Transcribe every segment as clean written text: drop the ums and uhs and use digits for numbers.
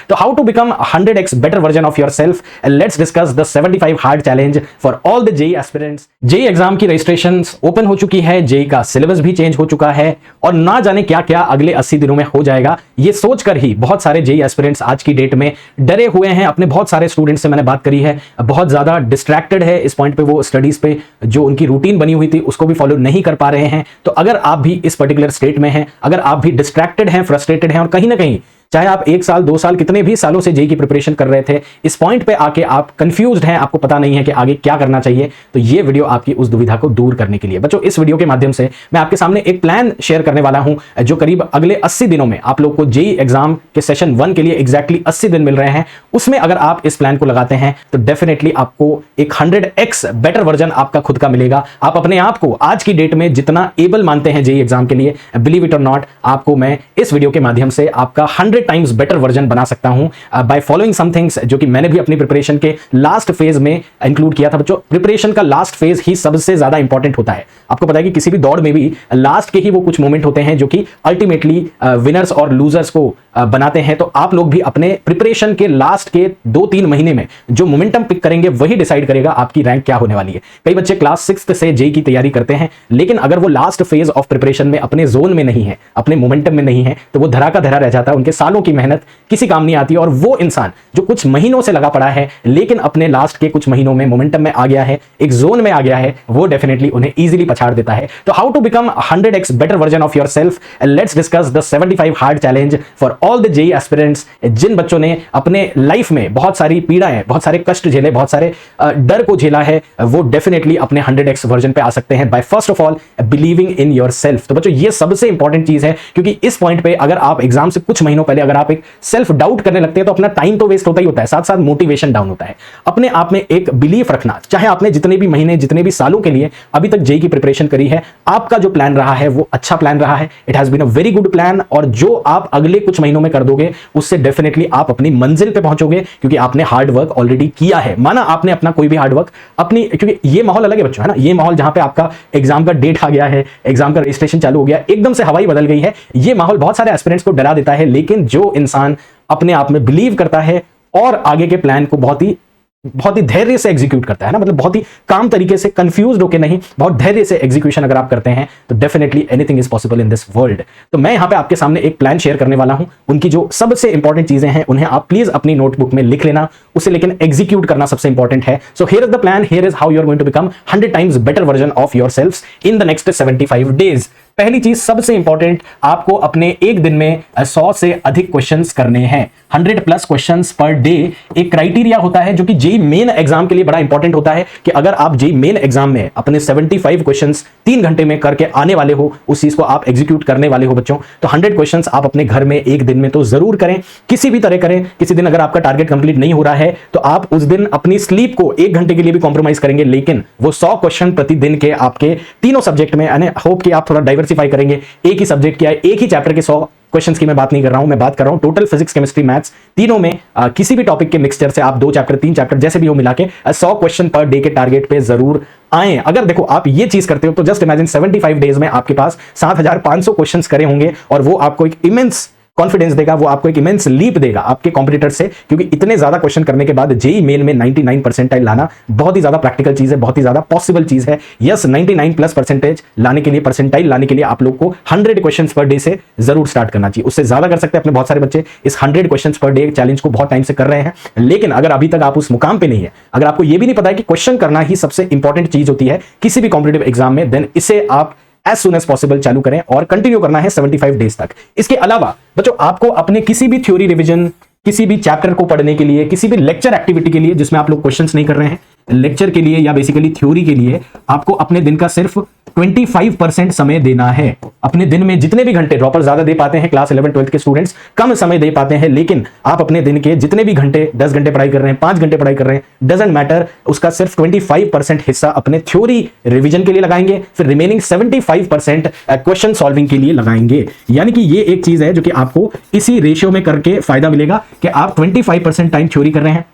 तो how to become 100x better version of yourself, let's discuss the 75 hard challenge for all the JEE aspirants. JEE exam की registration open हो चुकी है, JEE का syllabus भी change हो चुका है और ना जाने क्या क्या अगले 80 दिनों में हो जाएगा। ये सोचकर ही बहुत सारे जेई एस्पिरेंट्स आज की डेट में डरे हुए हैं। अपने बहुत सारे स्टूडेंट्स से मैंने बात करी है, बहुत ज्यादा डिस्ट्रैक्टेड है इस पॉइंट पे, वो स्टडीज पे जो उनकी रूटीन बनी हुई थी उसको भी फॉलो नहीं कर पा रहे हैं। तो अगर आप भी इस पर्टिकुलर स्टेट में हैं, अगर आप भी डिस्ट्रैक्टेड हैं, फ्रस्ट्रेटेड हैं और कहीं ना कहीं चाहे आप 1 साल 2 साल कितने भी सालों से जेई की प्रिपरेशन कर रहे थे, इस पॉइंट पे आके आप कंफ्यूज्ड हैं, आपको पता नहीं है कि आगे क्या करना चाहिए, तो ये वीडियो आपकी उस दुविधा को दूर करने के लिए। बच्चों, इस वीडियो के माध्यम से मैं आपके सामने एक प्लान शेयर करने वाला हूं जो करीब अगले 80 दिनों में आप लोग को जेई एग्जाम के सेशन 1 के लिए एग्जैक्टली 80 दिन मिल रहे हैं। उसमें अगर आप इस प्लान को लगाते हैं तो डेफिनेटली आपको एक 100x बेटर वर्जन आपका खुद का मिलेगा। आप अपने आप को आज की डेट में जितना एबल मानते हैं जेई एग्जाम के लिए, बिलीव इट और नॉट, आपको मैं इस वीडियो के माध्यम से आपका 100 टाइम्स बेटर वर्जन बना सकता हूं बाय फॉलोइंग सम थिंग्स जो कि मैंने भी अपनी प्रिपरेशन के लास्ट फेज में इंक्लूड किया था। बच्चों, प्रिपरेशन का लास्ट फेज ही सबसे ज्यादा इंपॉर्टेंट होता है। आपको पता है कि किसी भी दौड़ में भी लास्ट के ही वो कुछ मोमेंट होते हैं जो कि अल्टीमेटली विनर्स और लूजर्स को बनाते हैं। तो आप लोग भी अपने प्रिपरेशन के लास्ट के 2-3 महीने में जो मोमेंटम पिक करेंगे वही डिसाइड करेगा आपकी रैंक क्या होने वाली है। कई बच्चे क्लास 6th से जेई की तैयारी करते हैं, लेकिन अगर वो लास्ट फेज ऑफ प्रिपरेशन में अपने जोन में नहीं है, अपने मोमेंटम में नहीं है, तो वो धरा का धरा रह जाता है। उनके सालों की मेहनत किसी काम नहीं आती। और वो इंसान जो कुछ महीनों से लगा पड़ा है लेकिन अपने लास्ट के कुछ महीनों में मोमेंटम में आ गया है, एक जोन में आ गया है, वो डेफिनेटली उन्हें इजीली पछाड़ देता है। तो how to become 100x better version of yourself, let's discuss the 75 hard challenge for all the JEE aspirants. जिन बच्चों ने अपने लाइफ में बहुत सारी पीड़ाएं, बहुत सारे कष्ट झेले, बहुत सारे डर को झेला है, वो डेफिनेटली अपने 100x वर्जन पे आ सकते हैं by first of all believing in yourself. तो बच्चों, ये सबसे इंपॉर्टेंट चीज है, क्योंकि इस पॉइंट पे अगर आप एग्जाम से कुछ महीनों पहले अगर आप एक सेल्फ डाउट करने लगते हैं तो अपना टाइम तो वेस्ट होता ही होता है, साथ साथ मोटिवेशन डाउन होता है। अपने आप में एक बिलीफ रखना, चाहे आपने जितने भी महीने, जितने भी सालों के लिए अभी तक जेई की प्रिपरेशन करी है, आपका जो प्लान रहा है वो अच्छा प्लान रहा है। It has been a very good plan, और जो आप अगले कुछ महीनों में कर दोगे उससे डेफिनेटली आप अपनी मंजिल पे पहुंचोगे, क्योंकि आपने हार्ड वर्क ऑलरेडी किया है। माना आपने अपना कोई भी हार्ड वर्क अपनी, क्योंकि ये माहौल अलग है बच्चों, है ना, ये माहौल जहां पे आपका एग्जाम का डेट आ गया है, एग्जाम का रजिस्ट्रेशन चालू हो गया, एकदम से हवाई बदल गई है। ये माहौल बहुत सारे एस्पिरेंट्स को डरा देता है, लेकिन जो इंसान अपने आप में बिलीव करता है और आगे के प्लान को बहुत ही धैर्य से एग्जीक्यूट करता है ना, मतलब बहुत ही काम तरीके से, कंफ्यूज होके नहीं, बहुत धैर्य से एग्जीक्यूशन अगर आप करते हैं तो definitely anything is possible in this world. तो मैं यहां पे आपके सामने एक प्लान शेयर करने वाला हूं, उनकी जो सबसे इंपॉर्टेंट चीजें हैं उन्हें आप प्लीज अपनी नोटबुक में लिख लेना, उसे लेकिन एग्जीक्यूट करना सबसे इंपॉर्टेंट है। So here is the plan, here is how you are going to become 100 times better version of yourselves in the next 75 days. पहली चीज सबसे इंपॉर्टेंट, आपको अपने एक दिन में 100 से अधिक क्वेश्चंस करने हैं, 100+ क्वेश्चंस पर डे। एक क्राइटेरिया होता है जो कि जेई मेन एग्जाम के लिए बड़ा इंपॉर्टेंट होता है कि अगर आप जेई मेन एग्जाम में अपने 75 क्वेश्चंस 3 घंटे में करके आने वाले हो, उस चीज को आप एग्जीक्यूट करने वाले हो बच्चों, तो 100 क्वेश्चंस आप अपने घर में एक दिन में तो जरूर करें, किसी भी तरह करें। किसी दिन अगर आपका टारगेट कंप्लीट नहीं हो रहा है तो आप उस दिन अपनी स्लीप को 1 घंटे के लिए भी कॉम्प्रोमाइज करेंगे, लेकिन वो 100 क्वेश्चन प्रतिदिन के आपके तीनों सब्जेक्ट में, यानी होप कि आप थोड़ा डाइवर्सिफाई करेंगे। एक ही सब्जेक्ट की, एक ही चैप्टर के 100 क्वेश्चंस की मैं बात नहीं कर रहा हूं, मैं बात कर रहा हूं टोटल फिजिक्स, केमिस्ट्री, मैथ्स, तीनों में किसी भी टॉपिक के मिक्सचर से आप 2 चैप्टर 3 चैप्टर जैसे भी हो मिला के 100 क्वेश्चन पर डे के टारगेट पे जरूर आए। अगर देखो आप ये चीज करते हो तो जस्ट इमेजिन 75 डेज में आपके पास 7500 क्वेश्चंस करे होंगे, और वो आपको एक इमेंस कॉन्फिडेंस देगा, वो आपको एक इमेंस लीप देगा आपके कॉम्पिटिटर से, क्योंकि इतने ज्यादा क्वेश्चन करने के बाद जेई मेन में 99 परसेंटाइल लाना बहुत ही ज्यादा प्रैक्टिकल चीज है, बहुत ही ज्यादा पॉसिबल चीज है। यस, 99+ परसेंटेज लाने के लिए, परसेंटाइल लाने के लिए आप लोग को 100 क्वेश्चंस पर डे से जरूर स्टार्ट करना चाहिए। उससे ज्यादा कर सकते हैं, अपने बहुत सारे बच्चे इस 100 क्वेश्चंस पर डे चैलेंज को बहुत टाइम से कर रहे हैं, लेकिन अगर अभी तक आप उस मुकाम पे नहीं है, अगर आपको यह भी नहीं पता है कि क्वेश्चन करना ही सबसे इंपॉर्टेंट चीज होती है किसी भी कॉम्पिटिटिव एग्जाम में, देन इसे आप एज सुन एज पॉसिबल चालू करें और कंटिन्यू करना है 75 डेज तक। इसके अलावा बच्चों, आपको अपने किसी भी थ्योरी रिवीजन, किसी भी चैप्टर को पढ़ने के लिए, किसी भी लेक्चर एक्टिविटी के लिए जिसमें आप लोग क्वेश्चंस नहीं कर रहे हैं, लेक्चर के लिए या बेसिकली थ्योरी के लिए आपको अपने दिन का सिर्फ 25% समय देना है। अपने दिन में जितने भी घंटे, ड्रॉपर ज्यादा दे पाते हैं, क्लास 11 12 के स्टूडेंट्स कम समय दे पाते हैं, लेकिन आप अपने दिन के जितने भी घंटे, 10 घंटे पढ़ाई कर रहे हैं, 5 घंटे पढ़ाई कर रहे हैं, डजंट मैटर, उसका सिर्फ 25% हिस्सा अपने थ्योरी रिवीजन के लिए लगाएंगे, फिर रिमेनिंग 75% क्वेश्चन सॉल्विंग के लिए लगाएंगे। यानी कि ये एक चीज है जो कि आपको इसी रेशियो में करके फायदा मिलेगा कि आप 25% टाइम थ्योरी कर रहे हैं,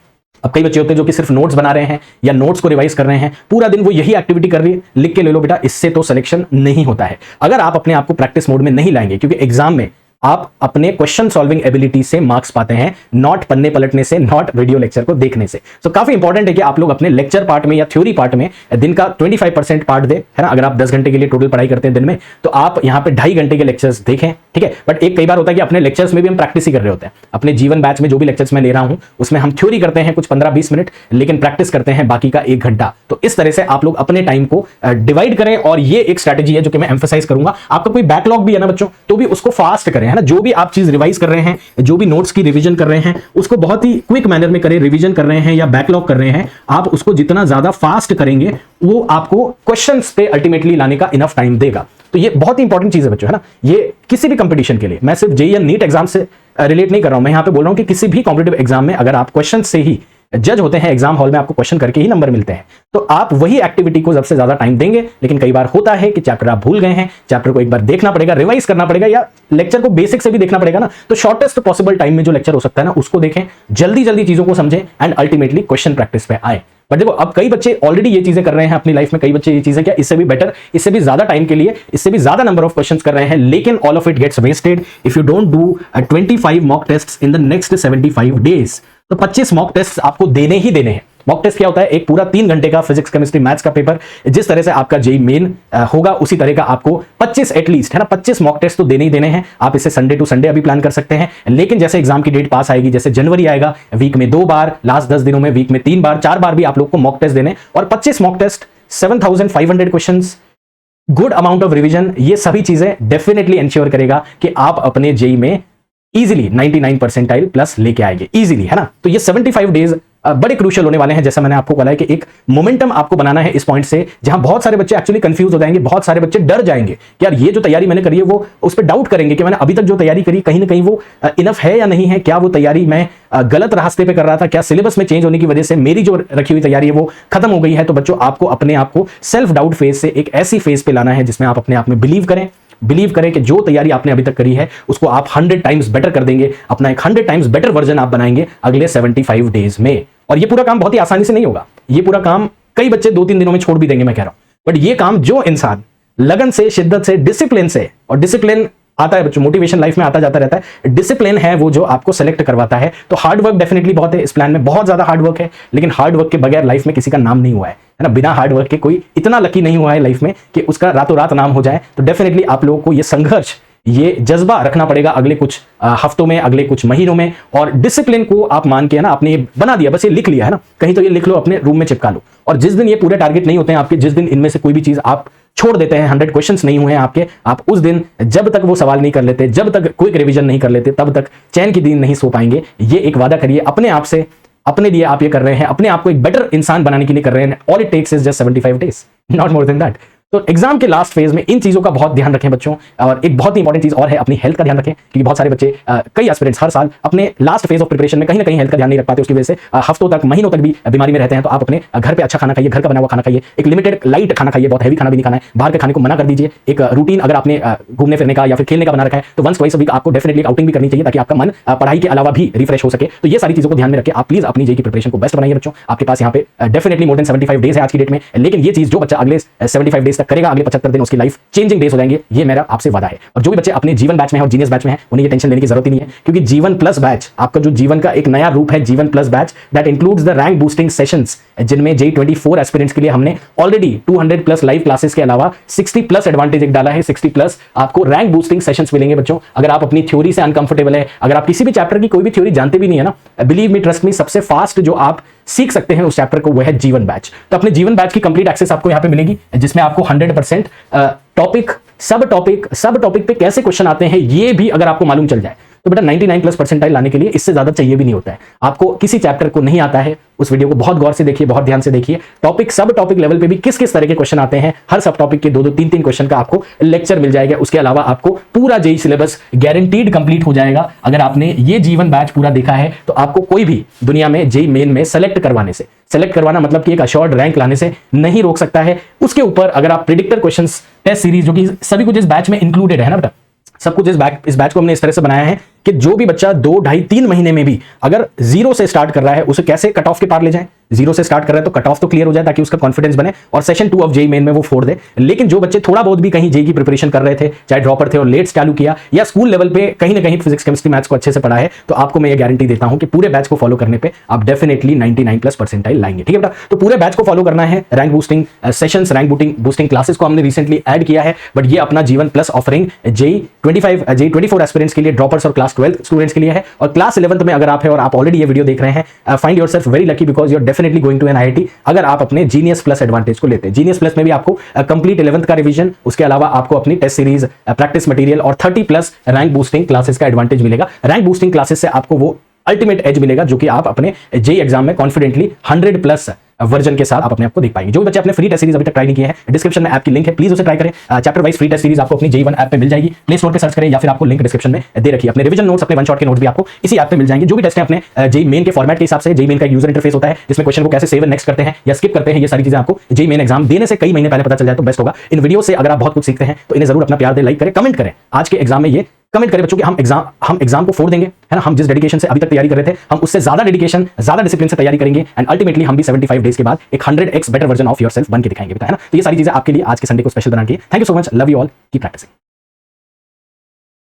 अब कई बच्चे होते हैं जो कि सिर्फ नोट्स बना रहे हैं या नोट्स को रिवाइज कर रहे हैं, पूरा दिन वो यही एक्टिविटी कर रही है, लिख के ले लो बेटा, इससे तो सिलेक्शन नहीं होता है। अगर आप अपने आप को प्रैक्टिस मोड में नहीं लाएंगे, क्योंकि एग्जाम में आप अपने क्वेश्चन सॉल्विंग एबिलिटी से मार्क्स पाते हैं, नॉट पन्ने पलटने से, नॉट वीडियो लेक्चर को देखने से। सो काफी इंपॉर्टेंट है कि आप लोग अपने लेक्चर पार्ट में या थ्योरी पार्ट में दिन का 25% पार्ट दे, है ना। अगर आप 10 घंटे के लिए टोटल पढ़ाई करते हैं दिन में, तो आप यहाँ पे 2.5 घंटे के लेक्चर्स देखें, ठीक है। बट एक कई बार होता है कि अपने लेक्चर्स में भी हम प्रैक्टिस ही कर रहे होते हैं। अपने जीवन बैच में जो भी लेक्चर्स मैं ले रहा हूं उसमें हम थ्योरी करते हैं कुछ 15-20 मिनट, लेकिन प्रैक्टिस करते हैं बाकी का 1 घंटा। तो इस तरह से आप लोग अपने टाइम को डिवाइड करें, और ये एक स्ट्रैटेजी है जो कि मैं एम्फसाइज करूंगा। आपका कोई बैकलॉग भी है ना बच्चों, तो भी उसको फास्ट करें, है ना। जो भी आप चीज रिवाइज कर रहे हैं, जो भी नोट्स की रिवीजन कर रहे हैं, उसको बहुत ही क्विक मैनर में करें। रिवीजन कर रहे हैं या बैकलॉग कर रहे हैं, आप उसको जितना ज्यादा फास्ट करेंगे वो आपको क्वेश्चंस पे अल्टीमेटली लाने का इनफ टाइम देगा। तो ये बहुत ही इंपॉर्टेंट चीज है बच्चों, है ना। ये किसी भी कंपटीशन के लिए, मैं सिर्फ जेईई या नीट एग्जाम से रिलेट नहीं कर रहा हूं, मैं यहां पे बोल रहा हूं कि किसी भी कॉम्पिटिटिव एग्जाम में अगर आप क्वेश्चन से ही जज होते हैं, एग्जाम हॉल में आपको क्वेश्चन करके ही नंबर मिलते हैं, तो आप वही एक्टिविटी को सबसे ज्यादा टाइम देंगे। लेकिन कई बार होता है कि चैप्टर आप भूल गए हैं, चैप्टर को एक बार देखना पड़ेगा, रिवाइज करना पड़ेगा, या लेक्चर को बेसिक से भी देखना पड़ेगा ना। तो शॉर्टेस्ट पॉसिबल टाइम में जो लेक्चर हो सकता है ना, उसको देखें, जल्दी जल्दी चीजों को समझें एंड अल्टीमेटली क्वेश्चन प्रैक्टिस पे आए। बट देखो, अब कई बच्चे ऑलरेडी ये चीजें कर रहे हैं अपनी लाइफ में, कई बच्चे ये चीजें क्या इससे भी बेटर, इससे भी ज्यादा टाइम के लिए, इससे भी ज्यादा नंबर ऑफ क्वेश्चंस कर रहे हैं, लेकिन all of it gets wasted if you don't do 25 mock tests in the next 75 days. तो 25 मॉक टेस्ट आपको देने ही देने हैं। मॉक टेस्ट क्या होता है? एक पूरा 3 घंटे का फिजिक्स, केमिस्ट्री, मैथ्स का पेपर, जिस तरह से आपका जेईई मेन होगा उसी तरह का आपको 25 एटलीस्ट, है ना, 25 मॉक टेस्ट तो देने ही देने हैं। आप इसे संडे टू संडे अभी प्लान कर सकते हैं, लेकिन जैसे एग्जाम की डेट पास आएगी, जैसे जनवरी आएगा, वीक में 2 बार, लास्ट 10 दिनों में वीक में 3 बार, 4 बार भी आप लोग को मॉक टेस्ट देने, और 25 mock test, 7500 questions, good amount of revision, ये सभी चीजें डेफिनेटली इंश्योर करेगा कि आप अपने जेईई में इजीली 99 परसेंटाइल प्लस लेके आएंगे इजीली, है ना। तो ये 75 डेज बड़े क्रूशियल होने वाले हैं। जैसा मैंने आपको बोला है कि एक मोमेंटम आपको बनाना है इस पॉइंट से, जहां बहुत सारे बच्चे एक्चुअली कंफ्यूज हो जाएंगे, बहुत सारे बच्चे डर जाएंगे कि यार ये जो तैयारी मैंने करी है, वो उस पर डाउट करेंगे कि मैंने अभी तक जो तैयारी करी कहीं ना कहीं वो इनफ है या नहीं है, क्या वो तैयारी मैं गलत रास्ते पे कर रहा था, क्या सिलेबस में चेंज होने की वजह से मेरी जो रखी हुई तैयारी है वो खत्म हो गई है। तो बच्चों, आपको अपने आप को सेल्फ डाउट फेज से एक ऐसी फेज पे लाना है जिसमें आप अपने आप में बिलीव करें कि जो तैयारी आपने अभी तक करी है उसको आप 100 टाइम्स बेटर कर देंगे, अपना एक 100 टाइम्स बेटर वर्जन आप बनाएंगे अगले 75 डेज में। और ये पूरा काम बहुत ही आसानी से नहीं होगा, ये पूरा काम कई बच्चे 2-3 दिनों में छोड़ भी देंगे, मैं कह रहा हूं। बट ये काम जो इंसान लगन से, शिद्दत से, डिसिप्लिन से, और डिसिप्लिन आता है बच्चों, मोटिवेशन लाइफ में आता जाता रहता है, डिसिप्लिन है वो जो आपको सेलेक्ट करवाता है। तो हार्ड वर्क डेफिनेटली बहुत है इस प्लान में, बहुत ज्यादा हार्ड वर्क है, लेकिन हार्ड वर्क के बगैर लाइफ में किसी का नाम नहीं हुआ है ना। बिना हार्ड वर्क के कोई इतना लकी नहीं हुआ है लाइफ में कि उसका रातों रात नाम हो जाए। तो डेफिनेटली आप लोगों को ये संघर्ष, ये जज्बा रखना पड़ेगा अगले कुछ हफ्तों में, अगले कुछ महीनों में। और डिसिप्लिन को आप मान के, है ना, आपने ये बना दिया, बस ये लिख लिया है ना, कहीं तो ये लिख लो, अपने रूम में चिपका लो। और जिस दिन ये पूरे टारगेट नहीं होते हैं आपके, जिस दिन इनमें से कोई भी चीज आप छोड़ देते हैं, 100 क्वेश्चंस नहीं हुए हैं आपके, आप उस दिन जब तक वो सवाल नहीं कर लेते, जब तक क्विक रिवीजन नहीं कर लेते, तब तक चैन की नींद नहीं सो पाएंगे। ये एक वादा करिए अपने आप से, अपने लिए आप ये कर रहे हैं, अपने आप को एक बेटर इंसान बनाने के लिए कर रहे हैं। All it takes is just 75 days, not more than that. तो एग्जाम के लास्ट फेज में इन चीजों का बहुत ध्यान रखें बच्चों। और एक बहुत ही इंपॉर्टेंट चीज और है, अपनी हेल्थ का ध्यान रखें, क्योंकि बहुत सारे बच्चे, कई एस्पिरेंट्स हर साल अपने लास्ट फेज ऑफ प्रिपरेशन में कहीं ना कहीं हेल्थ का ध्यान नहीं रख पाते, उसकी वजह से हफ्तों तक, महीनों तक भी बीमारी में रहते हैं। तो आप अपने घर पे अच्छा खाना खाइए, घर का बना हुआ खाना खाइए, एक लिमिटेड लाइट खाना खाइए, बहुत हैवी खाना भी नहीं खाना है, बाहर के खाने को मना कर दीजिए। एक रूटीन अगर आपने घूमने फिरने का या फिर खेलने का बना रखा है, तो वंस ट्वाइस अ वीक आपको डेफिनेटली आउटिंग भी करनी चाहिए, ताकि आपका मन पढ़ाई के अलावा भी रिफ्रेश हो सके। तो ये सारी चीजों को ध्यान में रखें। आप प्लीज अपनी जेईई की प्रिपरेशन को बेस्ट बनाइए बच्चों। आपके पास यहाँ पे डेफिनेटली मोर देन 75 डेज है आज की डेट में, लेकिन ये चीज जो बच्चा अगले 75 डेज तक करेगा, अगले 75 दिन उसकी लाइफ चेंजिंग डेज हो जाएंगे, ये मेरा आपसे वादा है। और जो भी बच्चे अपने जीवन बैच में है और जीनियस बैच में है, उन्हें ये टेंशन लेने की जरूरत ही नहीं है, क्योंकि जीवन प्लस बैच आपका जो जीवन का एक नया रूप है, जीवन plus batch, that includes the rank boosting sessions, जिनमें जेईई 24 एस्पिरेंट्स के लिए हमने ऑलरेडी 200 प्लस लाइव क्लासेस के अलावा 60 प्लस एडवांटेज एक डाला है। 60 प्लस आपको रैंक बूस्टिंग सेशंस मिलेंगे बच्चों। अगर आप अपनी थ्योरी से अनकंफर्टेबल है, अगर आप किसी भी चैप्टर की कोई भी थ्योरी जानते भी नहीं है ना, बिलीव मी, ट्रस्ट मी, सबसे फास्ट जो आप सीख सकते हैं उस चैप्टर को, वह है जीवन बैच। तो अपने जीवन बैच की कंप्लीट एक्सेस आपको यहां पे मिलेगी, जिसमें आपको 100% टॉपिक, सब टॉपिक पे कैसे क्वेश्चन आते हैं ये भी अगर आपको मालूम चल जाए, तो बेटा 99 प्लस परसेंटाइल लाने के लिए इससे ज्यादा चाहिए भी नहीं होता है। आपको किसी चैप्टर को नहीं आता है, उस वीडियो को बहुत गौर से देखिए, बहुत ध्यान से देखिए। टॉपिक, सब टॉपिक लेवल पे भी किस किस तरह के क्वेश्चन आते हैं, हर सब टॉपिक के 2-2, 3-3 क्वेश्चन का आपको लेक्चर मिल जाएगा। उसके अलावा आपको पूरा जेईई सिलेबस गारंटीड कंप्लीट हो जाएगा। अगर आपने ये जीवन बैच पूरा देखा है, तो आपको कोई भी दुनिया में जेईई मेन में सेलेक्ट करवाना मतलब कि एक अश्योर्ड रैंक लाने से नहीं रोक सकता है। उसके ऊपर अगर आप प्रेडिक्टर क्वेश्चंस, टेस्ट सीरीज, जो कि सभी कुछ इस बैच में इंक्लूडेड है ना बेटा, सब कुछ इस बैच को हमने इस तरह से बनाया है कि जो भी बच्चा 2, ढाई, 3 महीने में भी अगर 0 से स्टार्ट कर रहा है उसे कैसे कट ऑफ के पार ले जाएं। 0 से स्टार्ट कर रहा है तो कट ऑफ तो क्लियर हो जाए ताकि उसका कॉन्फिडेंस बने और सेशन 2 ऑफ जेई मेन में वो फोड़ दे। लेकिन जो बच्चे थोड़ा बहुत भी कहीं जेई की प्रिपरेशन कर रहे थे, चाहे ड्रॉपर थे और लेट चालू किया, या स्कूल लेवल पे कहीं ना कहीं फिजिक्स केमिस्ट्री मैथ्स को अच्छे से पढ़ा है, तो आपको मैं ये गारंटी देता हूं कि पूरे बैच को फॉलो करने पे आप डेफिनेटली 99+ परसेंटाइल लाएंगे। ठीक है बेटा, तो पूरे बैच को फॉलो करना है। Rank boosting sessions, rank boosting classes को हमने रिसेंटली ऐड किया है, बट ये अपना जीवन प्लस ऑफरिंग जेई 24 एस्पिरेंट्स के लिए, ड्रॉपर्स और क्लास 12 स्टूडेंट्स के लिए है। और क्लास 11th में अगर आप है और आप ऑलरेडी ये वीडियो देख रहे हैं, find yourself very lucky because you are definitely going to an IIT अगर आप अपने जीनियस प्लस एडवांटेज को लेते हैं। जीनियस प्लस में भी आपको कंप्लीट 11th का रिवीजन, उसके अलावा आपको अपनी टेस्ट सीरीज, प्रैक्टिस मटेरियल और 30+ रैंक बूस्टिंग क्लासेस का एडवांटेज मिलेगा। रैंक बूस्टिंग क्लासेस से आपको वो अल्टीमेट एज मिलेगा जो कि आप अपने जेई एग्जाम में कॉन्फिडेंटली 100+ वर्जन के साथ आप अपने आप को देख पाएंगे। जो भी बच्चे अपने फ्री टेस्ट सीरीज अभी तक ट्राई नहीं किए हैं, डिस्क्रिप्शन में ऐप की लिंक है, प्लीज उसे ट्राई करें। Chapter wise free test series आपको अपनी जेई 1 ऐप पे मिल जाएगी, प्ले स्टोर पे सर्च करें या फिर आपको लिंक डिस्क्रिप्शन में दे रखी है। अपने रिवीजन नोट्स, अपने वन शॉट के नोट्स भी आपको इसी ऐप पे मिल जाएंगे। जो भी टेस्ट है अपने जेई मेन के फॉर्मेट के हिसाब से, जेई मेन का यूजर इंटरफेस होता है जिसमें क्वेश्चन को कैसे सेव एंड नेक्स्ट करते हैं या स्किप करते हैं, ये सारी चीजें आपको जेई मेन एग्जाम देने से कई महीने पहले पता चल जाए तो बेस्ट होगा। इन वीडियो से अगर आप बहुत कुछ सीखते हैं तो इन्हें जरूर अपना प्यार दे, लाइक करें, कमेंट करें। आज के एग्जाम में ये कमेंट करें बच्चों कि हम एग्जाम को फोड़ देंगे, है ना। हम जिस डेडिकेशन से अभी तक तैयारी कर रहे थे, हम उससे ज्यादा डेडिकेशन, ज्यादा डिसिप्लिन से तैयारी करेंगे एंड अल्टीमेटली हम भी 75 डेज के बाद एक 100x better version of yourself बन के दिखाएंगे, है ना। तो ये सारी चीजें आपके लिए आज के संडे को स्पेशल बना के। Thank you so much, love you all, keep practising.